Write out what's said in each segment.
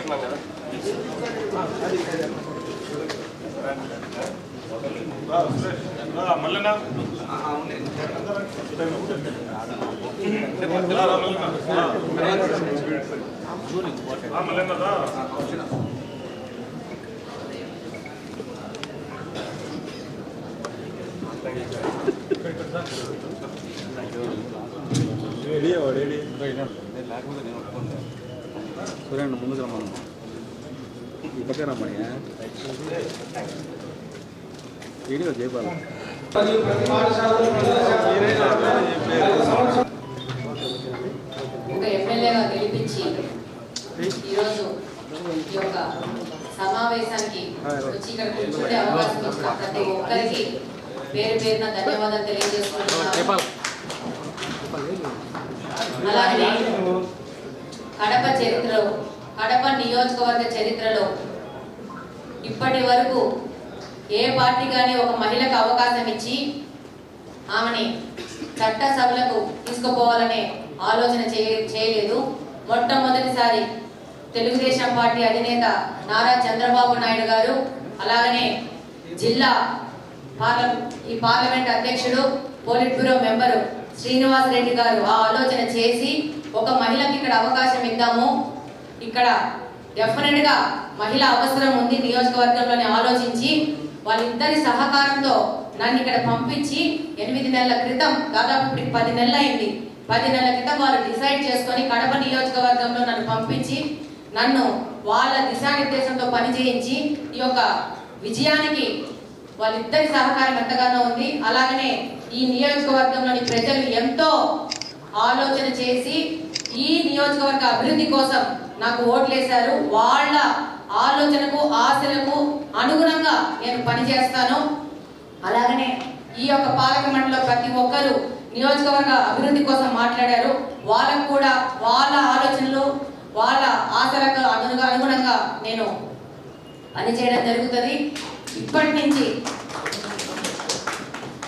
పెట్టుకున్నాం కదా. మళ్ళీ సూర్య ముందుకు రమ్మను ఈ పక్క రమ్మయ్యా వీడియో చేయాలి. ఒక ఎమ్మెల్యేగా గెలిపించి ఈరోజు ఈ యొక్క సమావేశానికి వచ్చి ఇక్కడ కూర్చుంటే అవకాశం ఇచ్చిన ప్రతి ఒక్కరికి పేరు పేరున ధన్యవాదాలు తెలియజేసుకుంటున్నాను. అలాగే కడప చరిత్రలో, కడప నియోజకవర్గ చరిత్రలో ఇప్పటి వరకు ఏ పార్టీ కానీ ఒక మహిళకు అవకాశం ఇచ్చి ఆమెని చట్టసభలకు తీసుకుపోవాలనే ఆలోచన చేయలేదు. మొట్టమొదటిసారి తెలుగుదేశం పార్టీ అధినేత నారా చంద్రబాబు నాయుడు గారు, అలాగనే జిల్లా పార్లమెంట్ అధ్యక్షుడు, polit bureau member Srinivas Reddy గారు ఆ ఆలోచన చేసి ఒక మహిళకి ఇక్కడ అవకాశం ఇద్దాము, ఇక్కడ డెఫినెట్ గా మహిళ అవసరం ఉంది నియోజకవర్గంలోనే ఆలోచించి వాళ్ళిద్దరి సహకారంతో నన్ను ఇక్కడ పంపించి 8 నెలల క్రితం, దాదాపు ఇప్పుడు 10 నెలలు అయింది, 10 నెలల క్రితం వాళ్ళు డిసైడ్ చేసుకొని కడప నియోజకవర్గంలో నన్ను పంపించి నన్ను వాళ్ళ దిశానిర్దేశంతో పనిచేయించి ఈ యొక్క విజయానికి వాళ్ళిద్దరి సహకారం ఎంతగానో ఉంది. అలాగనే ఈ నియోజకవర్గంలోని ప్రజలు ఎంతో ఆలోచన చేసి ఈ నియోజకవర్గ అభివృద్ధి కోసం నాకు ఓట్లేశారు. వాళ్ళ ఆలోచనకు, ఆశలకు అనుగుణంగా నేను పనిచేస్తాను. అలాగనే ఈ యొక్క పాలక మండలిలో ప్రతి ఒక్కరూ నియోజకవర్గ అభివృద్ధి కోసం మాట్లాడారు. వాళ్ళకు కూడా వాళ్ళ ఆలోచనలు, వాళ్ళ ఆశలకు అనుగుణంగా నేను పనిచేయడం జరుగుతుంది. ఇప్పటి నుంచి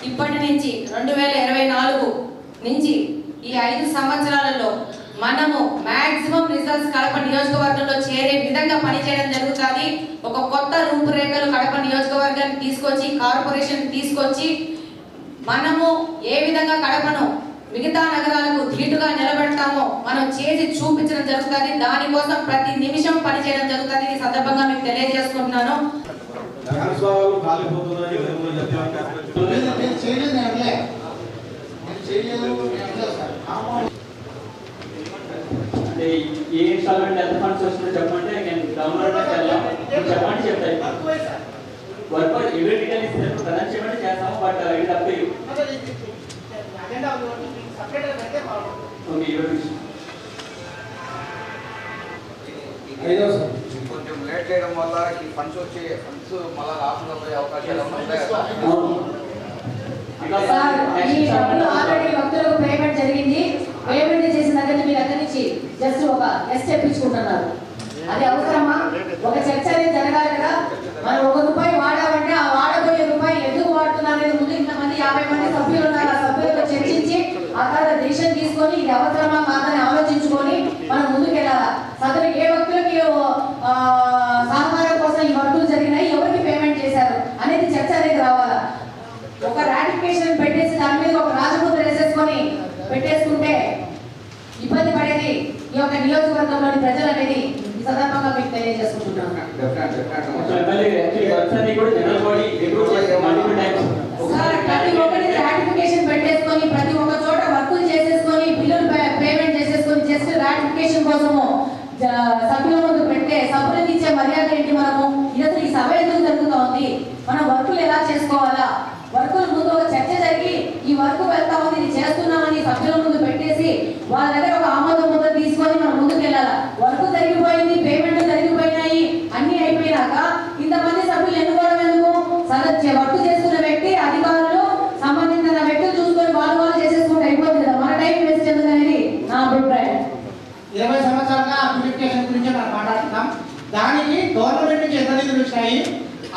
2024 నుంచి ఈ 5 సంవత్సరాలలో మనము మాక్సిమం రిజల్ట్స్ కడప నియోజకవర్గంలో చేరే విధంగా పనిచేయడం జరుగుతుంది. ఒక కొత్త రూపురేఖలు కడప నియోజకవర్గాన్ని తీసుకొచ్చి, కార్పొరేషన్ తీసుకొచ్చి మనము ఏ విధంగా కడపను మిగతా నగరాలకు ధీటుగా నిలబెడతామో మనం చేసి చూపించడం జరుగుతుంది. దానికోసం ప్రతి నిమిషం పనిచేయడం జరుగుతుంది. ఈ సందర్భంగా మీకు తెలియజేసుకుంటున్నాను. ఏ ఇన్స్టాల్మెంట్ ఎంత ఫండ్స్ వస్తుందో చెప్పంటే నేను డౌన్లోడ్ చెప్పండి చెప్తాయి. వర్క్ ఎవరి డీటెయిల్ ఇస్తారు ప్రధాన చెప్పండి చేస్తాము. బట్ ఇది తప్ప కొంచెం లేట్ చేయడం వల్ల ఈ ఫండ్స్ మళ్ళీ రాకుండా పోయే అవకాశాలు ఉన్నాయి. ఆల్రెడీ భక్తులకు పేమెంట్ జరిగింది. పేమెంట్ చేసిన దగ్గర మీరు అక్కడి నుంచి జస్ట్ ఒక ఎస్ చెప్పించుకుంటున్నారు. అది అవసరమా? ఒక చర్చ అనేది జరగాలి కదా. మనం ₹1 వాడామంటే ఆ వాడబోయే రూపాయి ఎందుకు వాడుతున్నారు అనేది ముందు ఇంతమంది 50 మంది సభ్యులు ఉన్నారు. ఆ సభ్యులతో చర్చించి ఆ తర్వాత డిసిషన్ తీసుకొని ఇది అవసరమా కాదని ఆలోచించుకొని మనం ముందుకు వెళ్ళాలి. సదరు ఏ భక్తులకి సహకారం కోసం ఈ వర్కులు జరిగినాయి, ఎవరికి పేమెంట్ చేశారు అనేది చర్చ అనేది రావాలా. ఒక రాటిఫికేషన్ పెట్టేసి దాని మీద ఒక రాజముద్ర వేసేసుకొని పెట్టేసుకుంటే ఇబ్బంది పడేది ఈ యొక్క నియోజకవర్గంలోని ప్రజలు అనేది ఈ సందర్భంగా మీకు తెలియజేసుకుంటున్నాను. ప్రతి ఒక్కటి రాటిఫికేషన్ పెట్టేసుకొని ప్రతి ఒక్క చోట వర్కులు చేసేసుకొని బిల్లులు పేమెంట్ చేసేసుకొని జస్ట్ రాటిఫికేషన్ కోసము సభ్యుల ముందు పెట్టే సభ్యులకు ఇచ్చే మర్యాద ఏంటి? మనము ఇది ఈ సభ ఎందుకు జరుగుతూ ఉంది? మనం వర్కులు ఎలా చేసుకోవాలా? వర్కుల ముందు ఒక చర్చ జరిగి ఈ వర్క్ వెళ్తా ఉంది, ఇది చేస్తున్నామని సభ్యుల ముందు పెట్టేసి వాళ్ళ దగ్గర ఒక ఆమోద ముద్ర తీసుకొని మనం ముందుకు వెళ్ళాలి. వర్క్ జరిగిపోయింది, పేమెంట్ జరిగిపోయినాయి, అన్ని అయిపోయినాక ఇంతమంది సభ్యులు ఎన్నుకోవడం ఎందుకు? వర్క్ చేస్తున్న వ్యక్తి, అధికారులు, సంబంధించిన వ్యక్తులు చూసుకొని వాళ్ళు చేసేసుకుంటే అయిపోతుంది కదా. మన టైం వేస్ట్ ఎందుకు అనేది నా అభిప్రాయం. 20 సంవత్సరాలుగా అప్లికేషన్ గురించి మనం మాట్లాడుతున్నాం. దానికి గవర్నమెంట్ నుంచి ఎంత నిధులు వచ్చినాయి,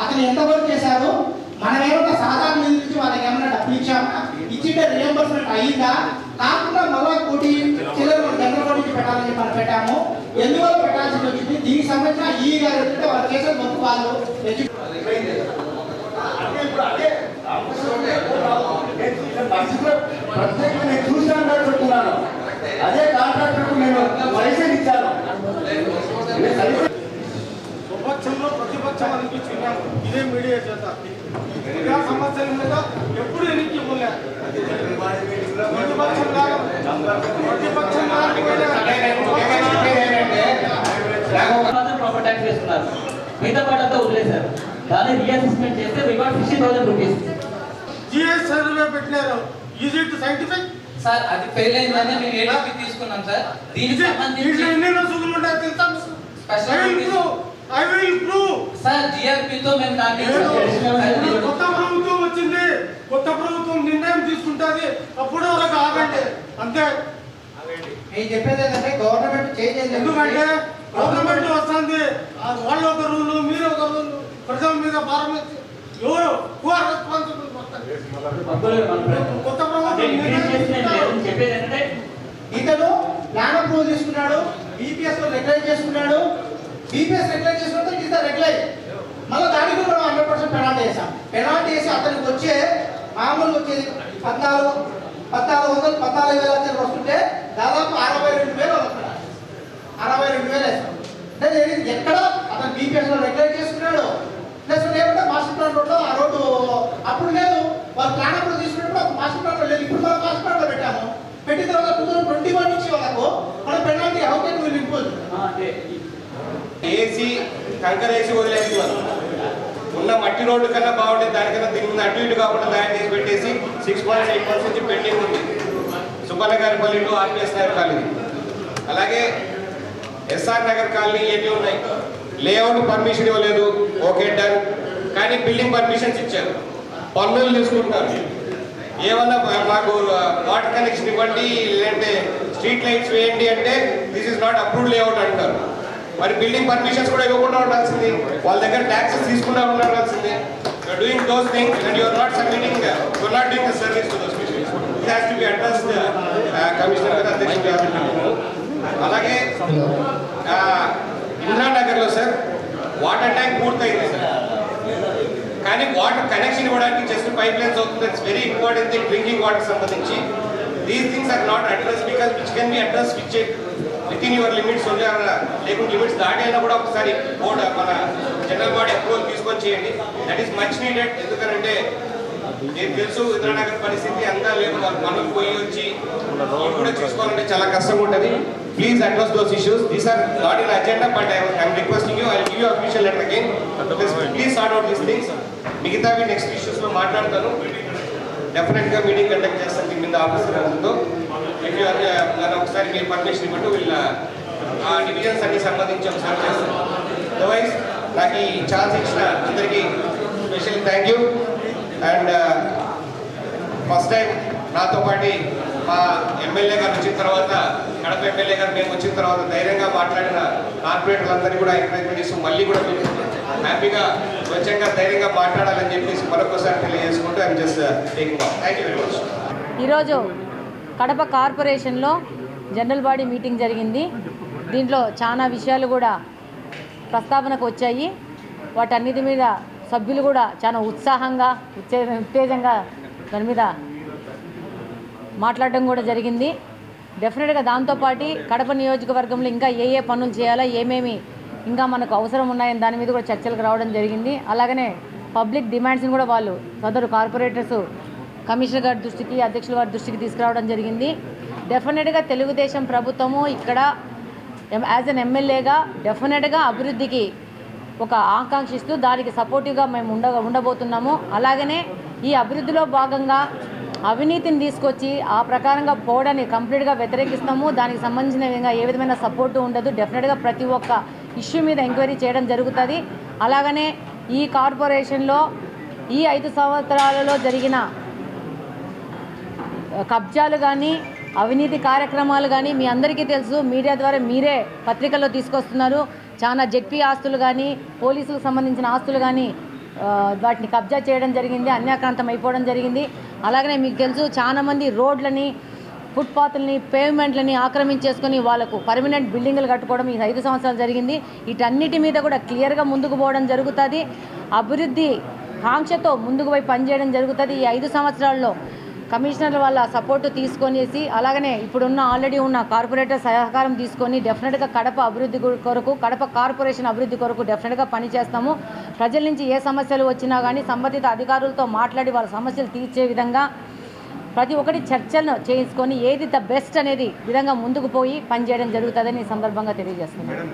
అతను ఎంత వర్క్ చేశారు, మనమేమన్నా సాధారణ నిధుల నుంచి వాళ్ళకి ఏమన్నా డబ్బులు ఇచ్చామా, ఇచ్చింటే రియంబర్స్మెంట్ అయ్యిందా, కాకుండా మళ్ళా కోటి చిల్లర 100 కోట్ల నుంచి పెట్టాలని మనం పెట్టాము. ఎందువల్ల పెట్టాల్సి వచ్చింది, దీనికి సంబంధించిన ఈ గారు ఏంటంటే వాళ్ళు చేసే మొత్తం వాళ్ళు ప్రత్యేకంగా నేను చూసాను పెట్టుకున్నాను. అదే కాంట్రాక్టర్కు నేను లైసెన్స్ ఇచ్చాను. స్వపక్షంలో ప్రతిపక్షం అనిపించుకున్నాము. ఇదే మీడియా చేత ప్రజా సమస్యల మీద ఎప్పుడు ఎన్నిక ఇవ్వలే. ప్రతిపక్షం ప్రాపర్ ట్యాక్స్ వేస్తున్నారు, మిగతా పాటంతా వదిలేశారు. దాన్ని రీఅసెస్మెంట్ చేస్తే రివార్డ్ 60,000 రూపీస్. జిఎస్ సర్వే పెట్టినారు. Is it scientific? సార్ అది ఫెయిల్ అయిందని మేము ఏడీపీ తీసుకున్నాం సార్. దీనికి సంబంధించి ఎన్ని రోజులు ఉంటాయి తెలుసా? I will prove. సార్ జిఆర్పీతో మేము దాన్ని కొత్త ప్రభుత్వం వచ్చింది, కొత్త ప్రభుత్వం నిర్ణయం తీసుకుంటుంది, అప్పుడు వాళ్ళకి ఆగండి అంతే. నేను చెప్పేది ఏంటంటే గవర్నమెంట్ చేంజ్ అయింది. ఎందుకంటే గవర్నమెంట్ వస్తుంది, వాళ్ళు ఒక రూలు, మీరు ఒక రూలు, ప్రజల మీద భారం వేసి ఎవరు రెస్పాన్సిబుల్? కొత్త ప్రభుత్వం చెప్పేది ఏంటంటే ఇతను ప్లాన్ అప్రూవ్ చేసుకున్నాడు, బీపీఎస్ లో రెగ్యులైజ్ చేసుకున్నాడు. బీపీఎస్ రెగ్యులైజ్ చేసుకుంటే ఇస్ ద రెగ్యులైజ్. మళ్ళీ దానికి కూడా మనం 100% పెనాల్టీ వేసాం. పెనాల్టీ వేసి అతనికి వచ్చే మామూలుగా వచ్చేది 14,000 వస్తుంటే దాదాపు 62,000 వస్తున్నాడు. 62,000 వేస్తాం. ఎక్కడ అతను బీపీఎస్ లో రెగ్యులైజ్ చేసుకున్నాడు. ప్లస్ ఏమంటే మాస్టర్ ప్లాన్ రోడ్లో ఆ రోడ్డు అప్పుడు లేదు, వాళ్ళు ప్లాన్ అప్పుడు తీసుకున్నప్పుడు మాస్టర్ ప్లాన్ లేదు. ఇప్పుడు మనం మాస్టర్ ప్లాన్ లో పెట్టాము. పెట్టిన తర్వాత 2021 నుంచి వాళ్ళకు మన penalty how can will impose. AC కంకర్ వేసి వదిలేస్తున్నారు. ఉన్న మట్టి రోడ్డు కన్నా బాగుంటుంది, దానికన్నా దీని మీద అటు ఇటు కాకుండా తయారు చేసి పెట్టేసి 6 months 8 months నుంచి పెండింగ్ ఉంది. సుబ్బన్న గారి పల్లి టు ఆర్పిఎస్ నగర్ కాలనీ, అలాగే ఎస్ఆర్ నగర్ కాలనీ ఇవన్నీ ఉన్నాయి. లేఅవుట్ పర్మిషన్ ఇవ్వలేదు, ఓకే డన్. కానీ బిల్డింగ్ పర్మిషన్స్ ఇచ్చారు, పన్నులు తీసుకుంటున్నారు. ఏమన్నా మాకు వాటర్ కనెక్షన్ ఇవ్వండి, లేదంటే స్ట్రీట్ లైట్స్ వేయండి అంటే this is not approved layout అంటారు. మరి బిల్డింగ్ పర్మిషన్స్ కూడా ఇవ్వకుండా ఉండాల్సింది, వాళ్ళ దగ్గర ట్యాక్సెస్ తీసుకుండా ఉండాల్సింది. You are doing those things and you are not submitting, you are not doing the service to those people. It has to be addressed commissioner గారు, అధ్యక్షుడు గారు. అలాగే ఇంద్రానగర్లో సార్ వాటర్ ట్యాంక్ పూర్తయింది సార్, కానీ వాటర్ కనెక్షన్ ఇవ్వడానికి just pipe lines అవుతుంది. It's very important thing drinking water సంబంధించి. These things are not address because which can be address within your limits only. లేకుంటే లిమిట్స్ దాటి అయినా కూడా ఒకసారి బోర్డు మన జనరల్ బాడీ అప్రూవల్ తీసుకొని చేయండి. That is much needed. ఎందుకంటే నేను తెలుసు ఇంద్రానగర్ పరిస్థితి అంతా లేదు, వాళ్ళు పనులు పోయి వచ్చి కూడా చూసుకోవాలంటే చాలా కష్టంగా ఉంటుంది. Please address those issues. These are not in agenda, but I'm requesting you, I give you official letter again. Please sort out these things. మిగతావి నెక్స్ట్ ఇష్యూస్లో మాట్లాడతాను. డెఫినెట్గా మీటింగ్ కండక్ట్ చేస్తాను దీని మీద ఆఫీసర్ అందరితో. ఇఫ్ యూ నన్ను ఒకసారి మీరు పర్మిషన్ ఇవ్వండి, వీళ్ళ ఆ డివిజన్స్ అన్ని సంబంధించి ఒకసారి చేస్తాను. అదర్వైజ్ నాకు ఈ ఛాన్స్ ఇచ్చిన అందరికీ special thank you. And first time నాతో పాటు మా ఎమ్మెల్యే గారు వచ్చిన తర్వాత, కడప ఎమ్మెల్యే గారు మేము వచ్చిన తర్వాత ధైర్యంగా మాట్లాడిన కార్పొరేటర్లందరినీ కూడా ఎంకరేజ్మెంట్ ఇస్తూ మళ్ళీ కూడా మీరు హ్యాపీగా స్వచ్ఛంగా ధైర్యంగా మాట్లాడాలని చెప్పేసి మరొకసారి తెలియజేసుకుంటూ I'm just taking of. Thank you very much. ఈరోజు కడప కార్పొరేషన్లో జనరల్ బాడీ మీటింగ్ జరిగింది. దీంట్లో చాలా విషయాలు కూడా ప్రస్తావనకు వచ్చాయి. వాటన్నిటి మీద సభ్యులు కూడా చాలా ఉత్సాహంగా ఉత్తేజంగా దాని మీద మాట్లాడడం కూడా జరిగింది. డెఫినెట్గా దాంతోపాటు కడప నియోజకవర్గంలో ఇంకా ఏ పనులు చేయాలా, ఏమేమి ఇంకా మనకు అవసరం ఉన్నాయని దాని మీద కూడా చర్చలకు రావడం జరిగింది. అలాగనే పబ్లిక్ డిమాండ్స్ని కూడా వాళ్ళు సదరు కార్పొరేటర్స్ కమిషనర్ గారి దృష్టికి, అధ్యక్షుల వారి దృష్టికి తీసుకురావడం జరిగింది. డెఫినెట్గా తెలుగుదేశం ప్రభుత్వము ఇక్కడ యాజ్ అన్ ఎమ్మెల్యేగా డెఫినెట్గా అభివృద్ధికి ఒక ఆకాంక్షిస్తూ దానికి సపోర్టివ్గా మేము ఉండబోతున్నాము. అలాగనే ఈ అభివృద్ధిలో భాగంగా అవినీతిని తీసుకొచ్చి ఆ ప్రకారంగా పోవడాన్ని కంప్లీట్గా వ్యతిరేకిస్తాము. దానికి సంబంధించిన విధంగా ఏ విధమైన సపోర్టు ఉండదు. డెఫినెట్గా ప్రతి ఒక్క ఇష్యూ మీద ఎంక్వైరీ చేయడం జరుగుతుంది. అలాగనే ఈ కార్పొరేషన్లో ఈ 5 సంవత్సరాలలో జరిగిన కబ్జాలు కానీ అవినీతి కార్యక్రమాలు కానీ మీ అందరికీ తెలుసు, మీడియా ద్వారా మీరే పత్రికల్లో తీసుకొస్తున్నారు. చాలా జెడ్పీ ఆస్తులు కానీ పోలీసులకు సంబంధించిన ఆస్తులు కానీ వాటిని కబ్జా చేయడం జరిగింది, అన్యాక్రాంతం అయిపోవడం జరిగింది. అలాగనే మీకు తెలుసు చాలామంది రోడ్లని ఫుట్పాత్లని పేమెంట్లని ఆక్రమించేసుకొని వాళ్ళకు పర్మనెంట్ బిల్డింగులు కట్టుకోవడం ఈ 5 సంవత్సరాలు జరిగింది. వీటన్నిటి మీద కూడా క్లియర్గా ముందుకు పోవడం జరుగుతుంది. అభివృద్ధి కాంక్షతో ముందుకు పోయి పనిచేయడం జరుగుతుంది. ఈ 5 సంవత్సరాల్లో కమిషనర్ వాళ్ళ సపోర్టు తీసుకొనేసి అలాగనే ఇప్పుడున్న ఆల్రెడీ ఉన్న కార్పొరేటర్ సహకారం తీసుకొని డెఫినెట్గా కడప అభివృద్ధి కొరకు, కడప కార్పొరేషన్ అభివృద్ధి కొరకు డెఫినెట్గా పనిచేస్తాము. ప్రజల నుంచి ఏ సమస్యలు వచ్చినా కానీ సంబంధిత అధికారులతో మాట్లాడి వాళ్ళ సమస్యలు తీర్చే విధంగా ప్రతి ఒక్కటి చర్చలను చేసుకొని ఏది ద బెస్ట్ అనేది విధంగా ముందుకు పోయి పనిచేయడం జరుగుతుందని ఈ సందర్భంగా తెలియజేస్తున్నాను.